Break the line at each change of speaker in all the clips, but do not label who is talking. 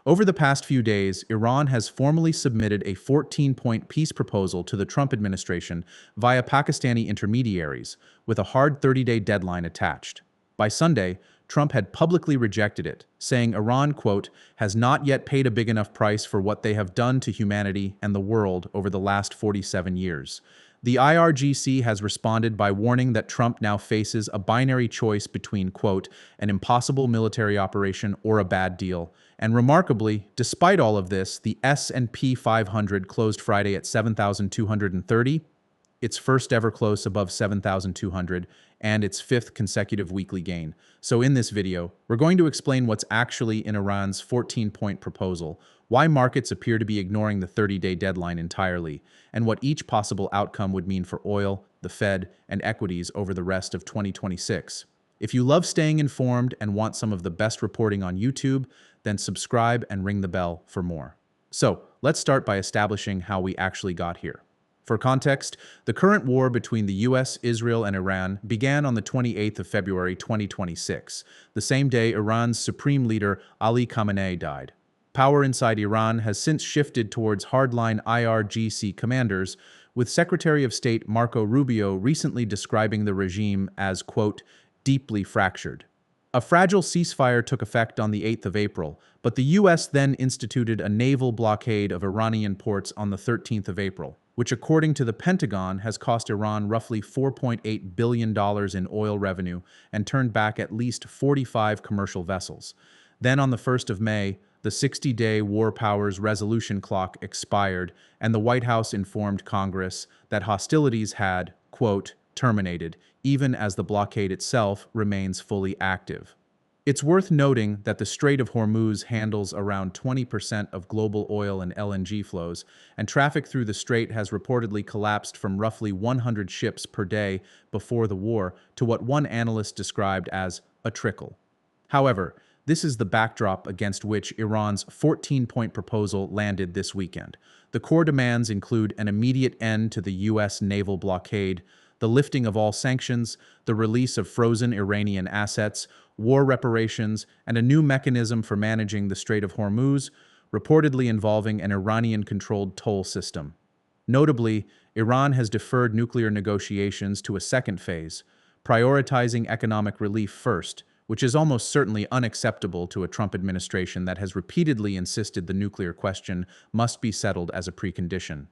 Over the past few days, Iran has formally submitted a 14-point peace proposal to the Trump administration via Pakistani intermediaries, with a hard 30-day deadline attached. By Sunday, Trump had publicly rejected it, saying Iran, quote, has not yet paid a big enough price for what they have done to humanity and the world over the last 47 years. The IRGC has responded by warning that Trump now faces a binary choice between, quote, an impossible military operation or a bad deal. And remarkably, despite all of this, the S&P 500 closed Friday at 7,230, its first ever close above 7,200, and its fifth consecutive weekly gain. So in this video, we're going to explain what's actually in Iran's 14-point proposal, why markets appear to be ignoring the 30-day deadline entirely, and what each possible outcome would mean for oil, the Fed, and equities over the rest of 2026. If you love staying informed and want some of the best reporting on YouTube, then subscribe and ring the bell for more. So, let's start by establishing how we actually got here. For context, the current war between the US, Israel, and Iran began on the 28th of February 2026, the same day Iran's supreme leader Ali Khamenei died. Power inside Iran has since shifted towards hardline IRGC commanders, with Secretary of State Marco Rubio recently describing the regime as, quote, deeply fractured. A fragile ceasefire took effect on the 8th of April, but the US then instituted a naval blockade of Iranian ports on the 13th of April, which according to the Pentagon has cost Iran roughly $4.8 billion in oil revenue and turned back at least 45 commercial vessels. Then on the 1st of May, the 60-day war powers resolution clock expired, and the White House informed Congress that hostilities had, quote, terminated, even as the blockade itself remains fully active. It's worth noting that the Strait of Hormuz handles around 20% of global oil and LNG flows, and traffic through the strait has reportedly collapsed from roughly 100 ships per day before the war to what one analyst described as a trickle. However, this is the backdrop against which Iran's 14-point proposal landed this weekend. The core demands include an immediate end to the US naval blockade, the lifting of all sanctions, the release of frozen Iranian assets, war reparations, and a new mechanism for managing the Strait of Hormuz, reportedly involving an Iranian-controlled toll system. Notably, Iran has deferred nuclear negotiations to a second phase, prioritizing economic relief first, which is almost certainly unacceptable to a Trump administration that has repeatedly insisted the nuclear question must be settled as a precondition.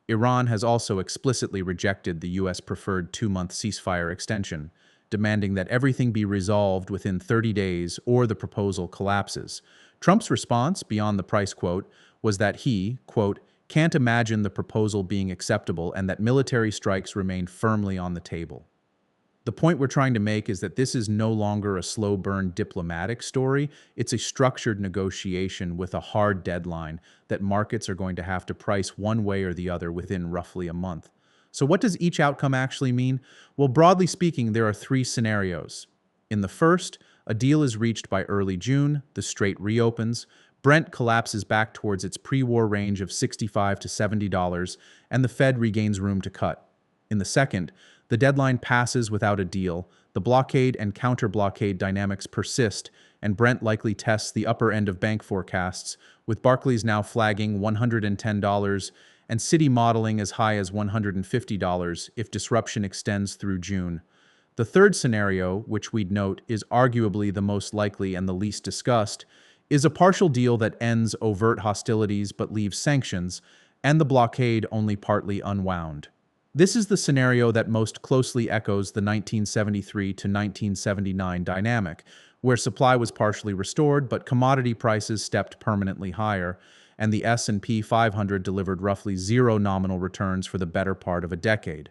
Iran has also explicitly rejected the US preferred 2-month ceasefire extension, demanding that everything be resolved within 30 days or the proposal collapses. Trump's response, beyond the price quote, was that he, quote, can't imagine the proposal being acceptable and that military strikes remain firmly on the table. The point we're trying to make is that this is no longer a slow-burn diplomatic story. It's a structured negotiation with a hard deadline that markets are going to have to price one way or the other within roughly a month. So what does each outcome actually mean? Well, broadly speaking, there are 3 scenarios. In the first, a deal is reached by early June, the strait reopens, Brent collapses back towards its pre-war range of $65 to $70, and the Fed regains room to cut. In the second, the deadline passes without a deal, the blockade and counter-blockade dynamics persist, and Brent likely tests the upper end of bank forecasts, with Barclays now flagging $110 and Citi modeling as high as $150 if disruption extends through June. The third scenario, which we'd note is arguably the most likely and the least discussed, is a partial deal that ends overt hostilities but leaves sanctions, and the blockade only partly unwound. This is the scenario that most closely echoes the 1973 to 1979 dynamic, where supply was partially restored but commodity prices stepped permanently higher, and the S&P 500 delivered roughly 0 nominal returns for the better part of a decade.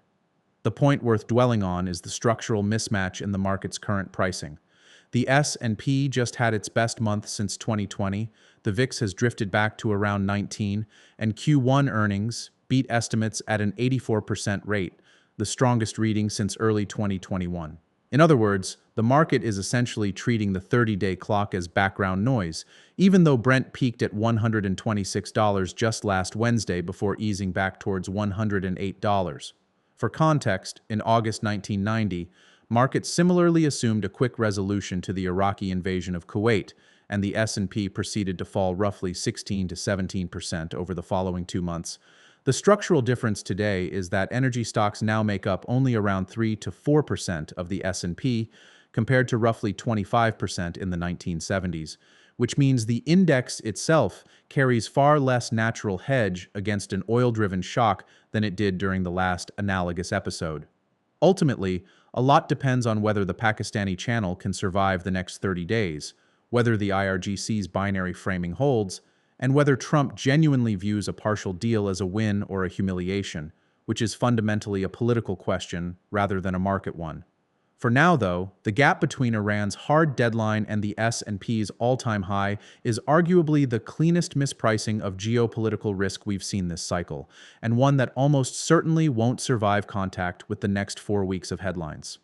The point worth dwelling on is the structural mismatch in the market's current pricing. The S&P just had its best month since 2020, the VIX has drifted back to around 19, and Q1 earnings beat estimates at an 84% rate, the strongest reading since early 2021. In other words, the market is essentially treating the 30-day clock as background noise, even though Brent peaked at $126 just last Wednesday before easing back towards $108. For context, in August 1990, markets similarly assumed a quick resolution to the Iraqi invasion of Kuwait, and the S&P proceeded to fall roughly 16 to 17% over the following 2 months. The structural difference today is that energy stocks now make up only around 3 to 4% of the S&P, compared to roughly 25% in the 1970s, which means the index itself carries far less natural hedge against an oil-driven shock than it did during the last analogous episode. Ultimately, a lot depends on whether the Pakistani channel can survive the next 30 days, whether the IRGC's binary framing holds, and whether Trump genuinely views a partial deal as a win or a humiliation, which is fundamentally a political question rather than a market one. For now, though, the gap between Iran's hard deadline and the S&P's all-time high is arguably the cleanest mispricing of geopolitical risk we've seen this cycle, and one that almost certainly won't survive contact with the next 4 weeks of headlines.